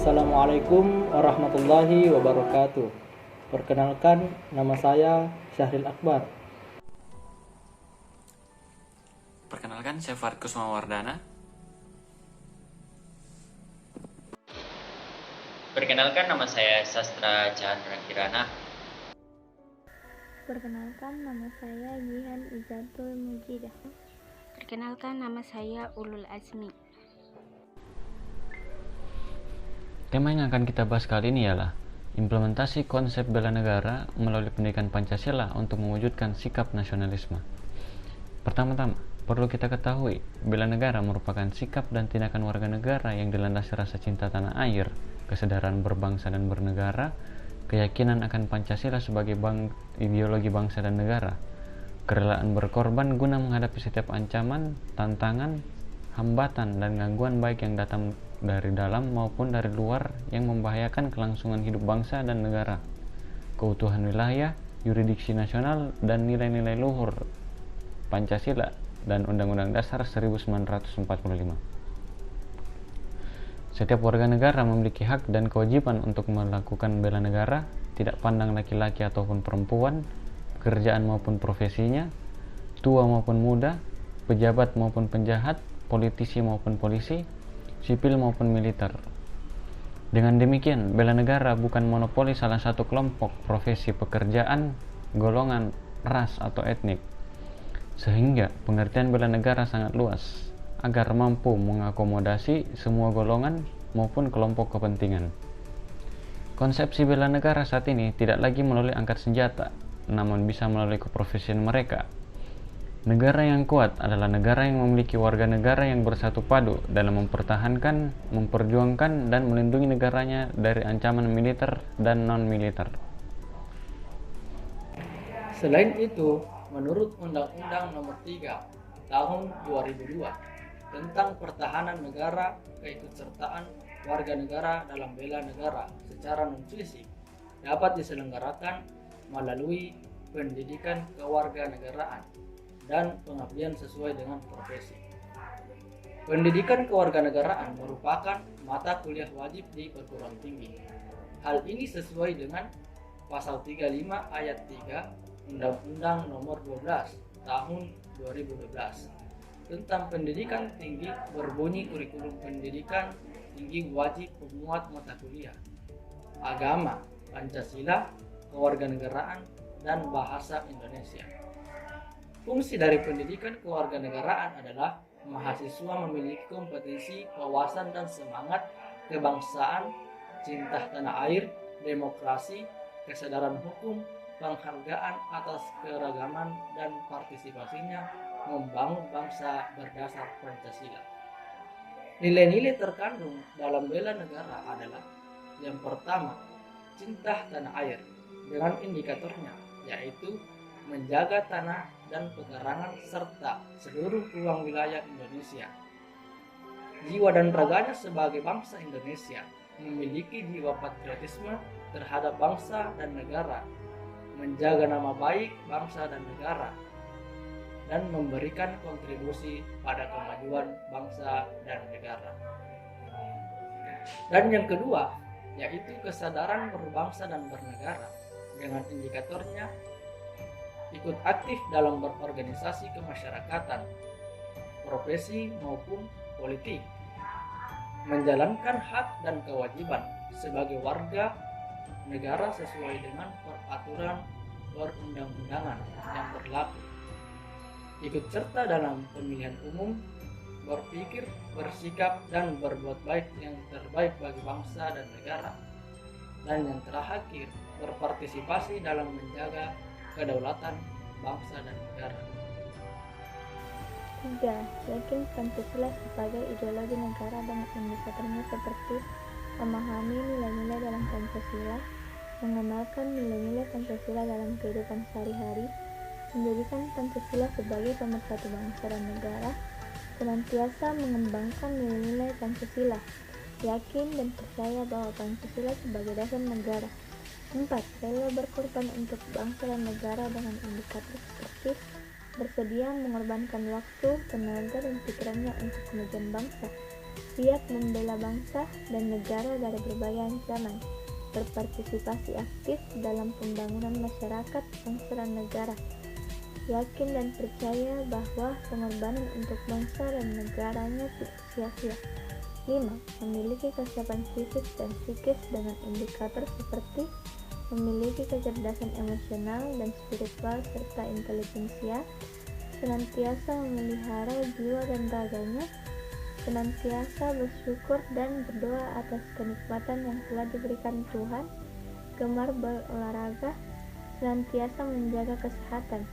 Assalamualaikum warahmatullahi wabarakatuh. Perkenalkan, nama saya Syahril Akbar. Perkenalkan, saya Farid Kusmawardana. Perkenalkan, nama saya Sastra Chandra Kirana. Perkenalkan, nama saya Jihan Izatul Mujidah. Perkenalkan, nama saya Ulul Azmi. Tema yang akan kita bahas kali ini ialah implementasi konsep bela negara melalui pendidikan Pancasila untuk mewujudkan sikap nasionalisme. Pertama-tama, perlu kita ketahui, bela negara merupakan sikap dan tindakan warga negara yang dilandasi rasa cinta tanah air, kesadaran berbangsa dan bernegara, keyakinan akan Pancasila sebagai ideologi bangsa dan negara, kerelaan berkorban guna menghadapi setiap ancaman, tantangan, hambatan, dan gangguan baik yang datang dari dalam maupun dari luar yang membahayakan kelangsungan hidup bangsa dan negara, keutuhan wilayah, yurisdiksi nasional, dan nilai-nilai luhur Pancasila dan Undang-Undang Dasar 1945. Setiap warga negara memiliki hak dan kewajiban untuk melakukan bela negara, tidak pandang laki-laki ataupun perempuan, pekerjaan maupun profesinya, tua maupun muda, pejabat maupun penjahat, politisi maupun polisi, sipil maupun militer. Dengan demikian, bela negara bukan monopoli salah satu kelompok, profesi, pekerjaan, golongan, ras, atau etnik. Sehingga pengertian bela negara sangat luas, agar mampu mengakomodasi semua golongan maupun kelompok kepentingan. Konsepsi bela negara saat ini tidak lagi melalui angkat senjata, namun bisa melalui keprofesian mereka. Negara yang kuat adalah negara yang memiliki warga negara yang bersatu padu dalam mempertahankan, memperjuangkan, dan melindungi negaranya dari ancaman militer dan non-militer. Selain itu, menurut Undang-Undang Nomor 3 Tahun 2002 tentang Pertahanan Negara, keikutsertaan warga negara dalam bela negara secara non-fisik dapat diselenggarakan melalui pendidikan kewarganegaraan dan pengabdian sesuai dengan profesi. Pendidikan kewarganegaraan merupakan mata kuliah wajib di perguruan tinggi. Hal ini sesuai dengan Pasal 35 Ayat 3 Undang-Undang Nomor 12 Tahun 2012 tentang pendidikan tinggi berbunyi kurikulum pendidikan tinggi wajib memuat mata kuliah agama, Pancasila, kewarganegaraan, dan bahasa Indonesia. Fungsi dari pendidikan kewarganegaraan adalah mahasiswa memiliki kompetensi, wawasan, dan semangat kebangsaan, cinta tanah air, demokrasi, kesadaran hukum, penghargaan atas keragaman, dan partisipasinya membangun bangsa berdasar Pancasila. Nilai-nilai terkandung dalam bela negara adalah: yang pertama, cinta tanah air dengan indikatornya, yaitu menjaga tanah dan pekarangan serta seluruh ruang wilayah Indonesia. Jiwa dan raganya sebagai bangsa Indonesia memiliki jiwa patriotisme terhadap bangsa dan negara, menjaga nama baik bangsa dan negara, dan memberikan kontribusi pada kemajuan bangsa dan negara. Dan yang kedua, yaitu kesadaran berbangsa dan bernegara dengan indikatornya ikut aktif dalam berorganisasi kemasyarakatan, profesi maupun politik, menjalankan hak dan kewajiban sebagai warga negara sesuai dengan peraturan perundang-undangan yang berlaku, ikut serta dalam pemilihan umum, berpikir, bersikap, dan berbuat baik yang terbaik bagi bangsa dan negara, dan yang terakhir, berpartisipasi dalam menjaga kedaulatan bangsa dan negara. 3. Yakin Pancasila sebagai ideologi negara dengan indikatornya seperti memahami nilai-nilai dalam Pancasila, mengamalkan nilai-nilai Pancasila dalam kehidupan sehari-hari, menjadikan Pancasila sebagai pemersatu bangsa dan negara, senantiasa mengembangkan nilai-nilai Pancasila, yakin dan percaya bahwa Pancasila sebagai dasar negara. 4. Rela berkorban untuk bangsa dan negara dengan indikator seperti bersedia mengorbankan waktu, tenaga, dan pikirannya untuk kemajuan bangsa. siap membela bangsa dan negara dari berbagai ancaman, berpartisipasi aktif dalam pembangunan masyarakat, bangsa dan negara, yakin dan percaya bahwa pengorbanan untuk bangsa dan negaranya tidak sia-sia. 5. Memiliki kesiapan fisik dan psikis dengan indikator seperti memiliki kecerdasan emosional dan spiritual serta intelijensia, senantiasa memelihara jiwa dan raganya, senantiasa bersyukur dan berdoa atas kenikmatan yang telah diberikan Tuhan, gemar berolahraga, senantiasa menjaga kesehatan.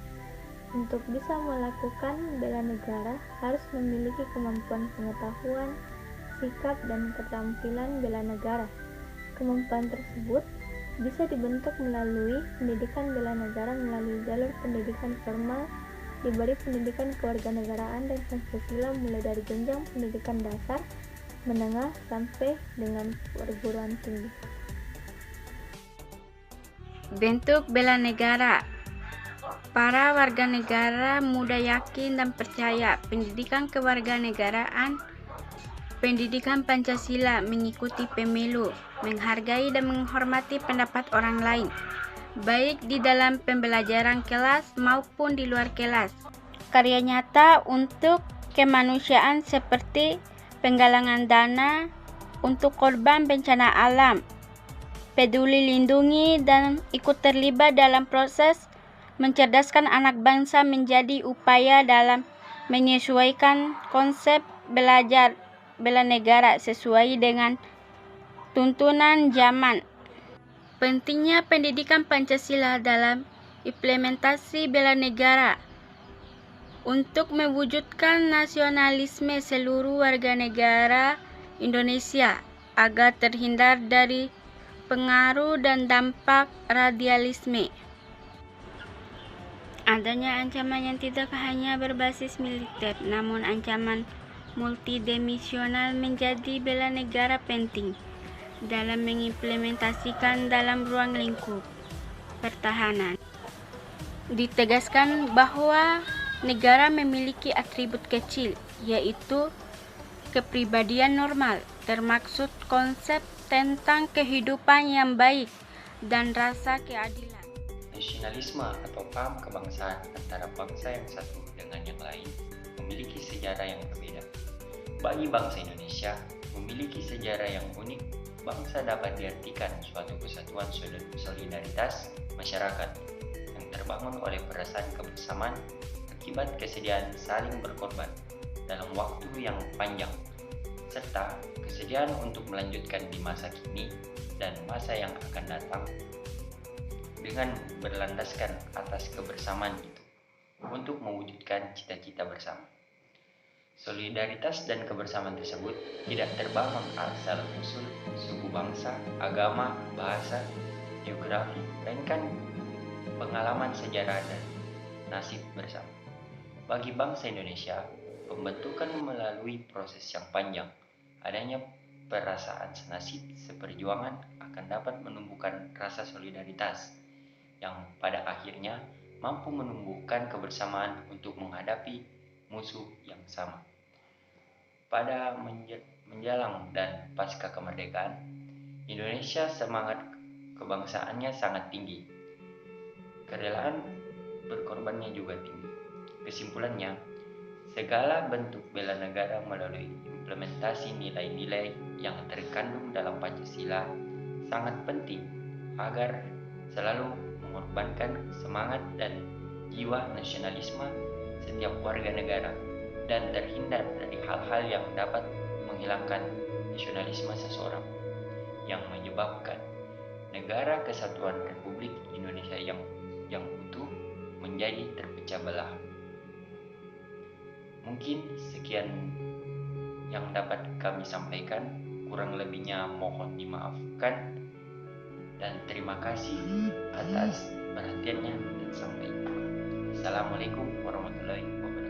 Untuk bisa melakukan bela negara harus memiliki kemampuan pengetahuan, sikap, dan keterampilan bela negara. Kemampuan tersebut bisa dibentuk melalui pendidikan bela negara melalui jalur pendidikan formal, diberi pendidikan kewarganegaraan dan Pancasila mulai dari jenjang pendidikan dasar, menengah, sampai dengan perguruan tinggi. Bentuk bela negara. Para warga negara muda yakin dan percaya pendidikan kewarganegaraan, pendidikan Pancasila, mengikuti pemilu, menghargai dan menghormati pendapat orang lain, baik di dalam pembelajaran kelas maupun di luar kelas. Karya nyata untuk kemanusiaan seperti penggalangan dana untuk korban bencana alam, peduli lindungi dan ikut terlibat dalam proses mencerdaskan anak bangsa menjadi upaya dalam menyesuaikan konsep belajar bela negara sesuai dengan tuntunan zaman. Pentingnya pendidikan Pancasila dalam implementasi bela negara untuk mewujudkan nasionalisme seluruh warga negara Indonesia agar terhindar dari pengaruh dan dampak radialisme. Adanya ancaman yang tidak hanya berbasis militer, namun ancaman multidimensional menjadi bela negara penting dalam mengimplementasikan dalam ruang lingkup pertahanan. Ditegaskan bahwa negara memiliki atribut kecil, yaitu kepribadian normal, termaksud konsep tentang kehidupan yang baik dan rasa keadilan. Nasionalisme atau paham kebangsaan antara bangsa yang satu dengan yang lain memiliki sejarah yang berbeda. Bagi bangsa Indonesia memiliki sejarah yang unik. Bangsa dapat diartikan suatu kesatuan solidaritas masyarakat yang terbangun oleh perasaan kebersamaan akibat kesediaan saling berkorban dalam waktu yang panjang, serta kesediaan untuk melanjutkan di masa kini dan masa yang akan datang dengan berlandaskan atas kebersamaan itu untuk mewujudkan cita-cita bersama. Solidaritas dan kebersamaan tersebut tidak terbangun asal-usul suku bangsa, agama, bahasa, geografi, melainkan pengalaman sejarah dan nasib bersama. Bagi bangsa Indonesia, pembentukan melalui proses yang panjang, adanya perasaan senasib seperjuangan akan dapat menumbuhkan rasa solidaritas yang pada akhirnya mampu menumbuhkan kebersamaan untuk menghadapi musuh yang sama. Pada menjelang dan pasca kemerdekaan, Indonesia semangat kebangsaannya sangat tinggi. Kerelaan berkorbannya juga tinggi. Kesimpulannya, segala bentuk bela negara melalui implementasi nilai-nilai yang terkandung dalam Pancasila sangat penting agar selalu mengorbankan semangat dan jiwa nasionalisme setiap warga negara dan terhindar dari hal-hal yang dapat menghilangkan nasionalisme seseorang yang menyebabkan negara kesatuan Republik Indonesia yang utuh menjadi terpecah belah. Mungkin sekian yang dapat kami sampaikan, kurang lebihnya mohon dimaafkan dan terima kasih atas perhatiannya dan sampai jumpa. Assalamualaikum warahmatullahi wabarakatuh.